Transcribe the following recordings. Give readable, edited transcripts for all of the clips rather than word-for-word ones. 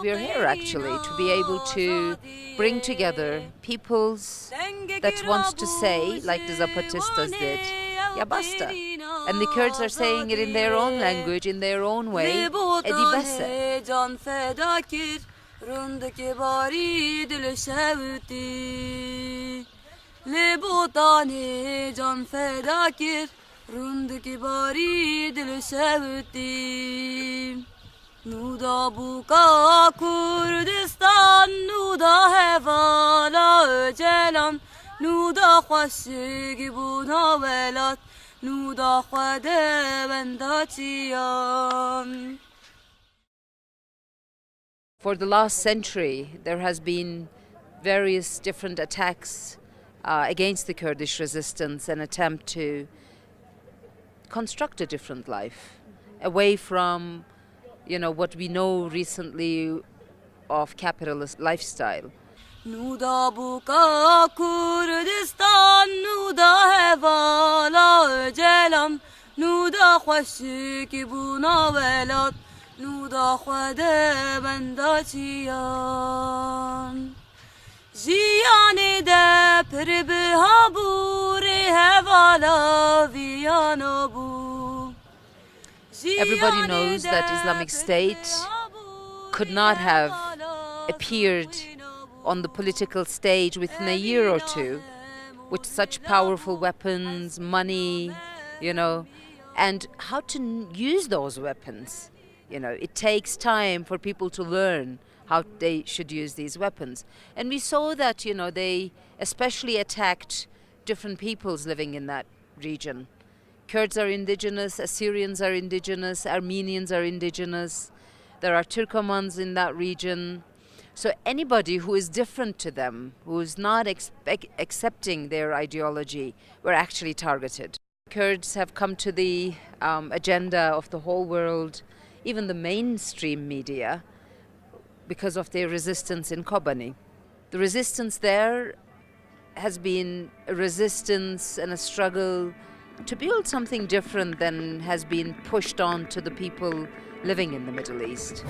We are here actually to be able to bring together peoples that want to say, like the Zapatistas did, ya basta. And the Kurds are saying it in their own language, in their own way, edibese. Nuda buka Kurdistan, nuda hevala öcelan, nuda khwashigi buna velat, nuda khwade bendachiyan. For the last century, there has been various different attacks against the Kurdish resistance, an attempt to construct a different life, away from what we know recently of capitalist lifestyle. Nuda buka Kurdistan, nuda hevala öcelan, nuda khwashigi buna velat, nuda khwade bendachiyan. Jiyani de pirbihaburi hevala viyanabu. Everybody knows that Islamic State could not have appeared on the political stage within a year or two with such powerful weapons, money, and how to use those weapons. It takes time for people to learn how they should use these weapons. And we saw that, they especially attacked different peoples living in that region. Kurds are indigenous, Assyrians are indigenous, Armenians are indigenous. There are Turkomans in that region. So anybody who is different to them, who is not accepting their ideology, were actually targeted. Kurds have come to the agenda of the whole world, even the mainstream media, because of their resistance in Kobani. The resistance there has been a resistance and a struggle to build something different than has been pushed on to the people living in the Middle East.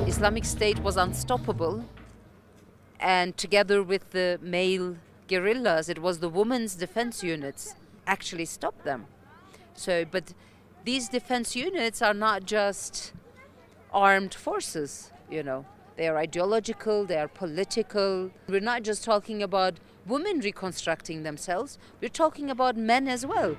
Islamic State was unstoppable, and together with the male guerrillas, it was the women's defense units actually stopped them. But these defense units are not just armed forces, They are ideological, they are political. We're not just talking about women reconstructing themselves, we're talking about men as well.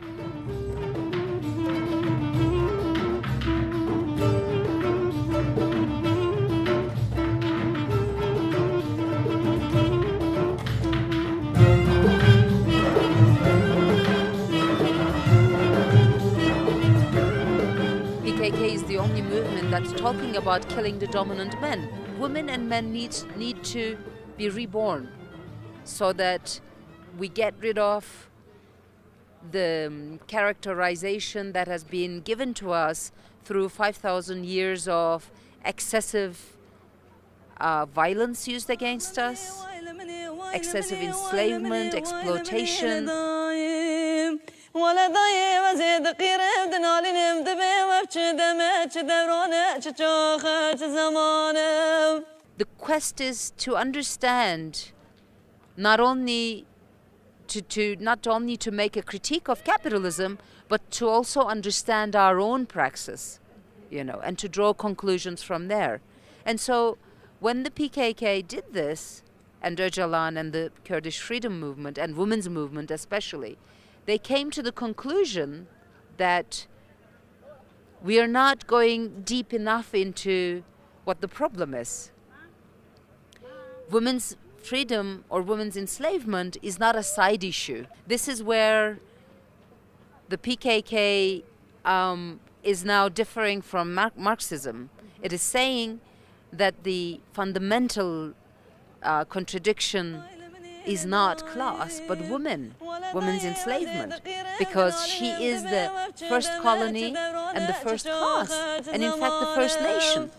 PKK is the only movement that's talking about killing the dominant men. Women and men need to be reborn so that we get rid of the characterization that has been given to us through 5,000 years of excessive violence used against us, excessive enslavement, exploitation. The quest is to understand not only to make a critique of capitalism, but to also understand our own praxis, and to draw conclusions from there. And so when the PKK did this, and Öcalan and the Kurdish freedom movement and women's movement especially, they came to the conclusion that we are not going deep enough into what the problem is. Women's freedom or women's enslavement is not a side issue. This is where the PKK is now differing from Marxism. It is saying that the fundamental contradiction is not class, but women's enslavement, because she is the first colony and the first class, and in fact the first nation.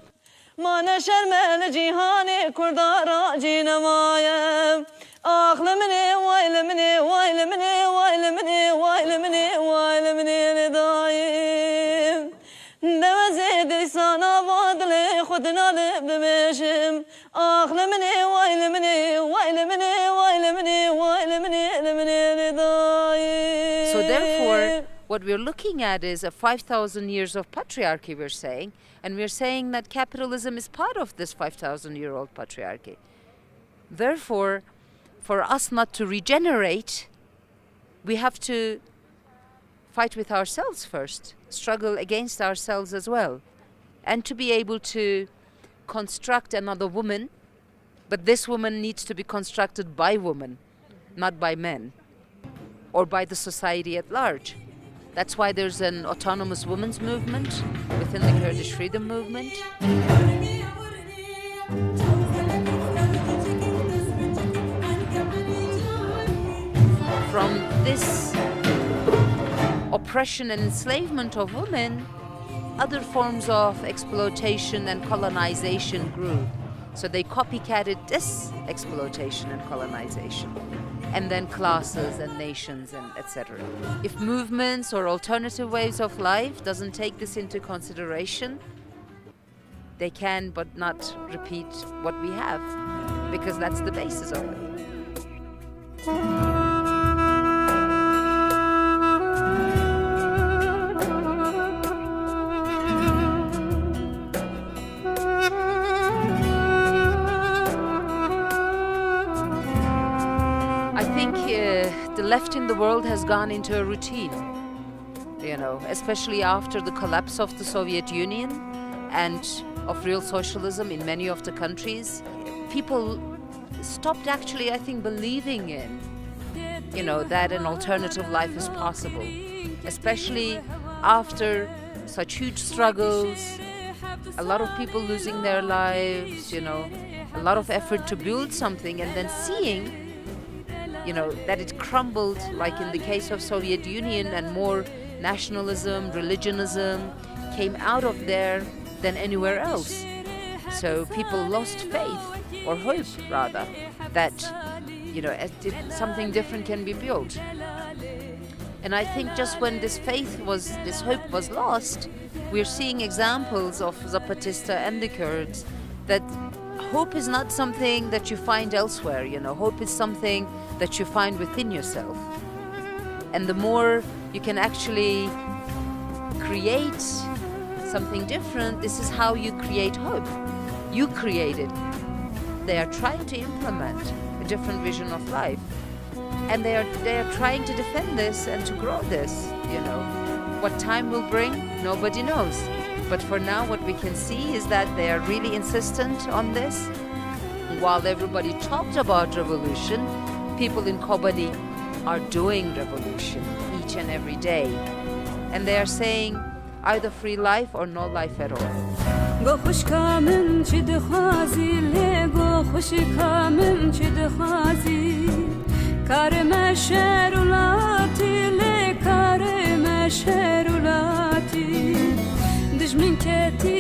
So therefore, what we're looking at is a 5,000 years of patriarchy, we're saying, and we're saying that capitalism is part of this 5,000-year-old patriarchy. Therefore, for us not to regenerate, we have to fight with ourselves first, struggle against ourselves as well, and to be able to construct another woman, but this woman needs to be constructed by women, not by men, or by the society at large. That's why there's an autonomous women's movement within the Kurdish freedom movement. From this oppression and enslavement of women, other forms of exploitation and colonization grew. So they copycatted this exploitation and colonization, and then classes and nations and etc. If movements or alternative ways of life doesn't take this into consideration, they can but not repeat what we have, because that's the basis of it. The left in the world has gone into a routine, especially after the collapse of the Soviet Union and of real socialism in many of the countries. People stopped actually, I think, believing in, that an alternative life is possible, especially after such huge struggles, a lot of people losing their lives, a lot of effort to build something, and then seeing that it crumbled, like in the case of Soviet Union, and more nationalism, religionism came out of there than anywhere else. So people lost faith, or hope rather, that something different can be built. And I think just when this hope was lost, we're seeing examples of Zapatista and the Kurds that hope is not something that you find elsewhere, hope is something that you find within yourself. And the more you can actually create something different, this is how you create hope. You create it. They are trying to implement a different vision of life. And they are trying to defend this and to grow this, What time will bring, nobody knows. But for now, what we can see is that they are really insistent on this. While everybody talked about revolution, people in Kobani are doing revolution each and every day. And they are saying either free life or no life at all. دجمن كتي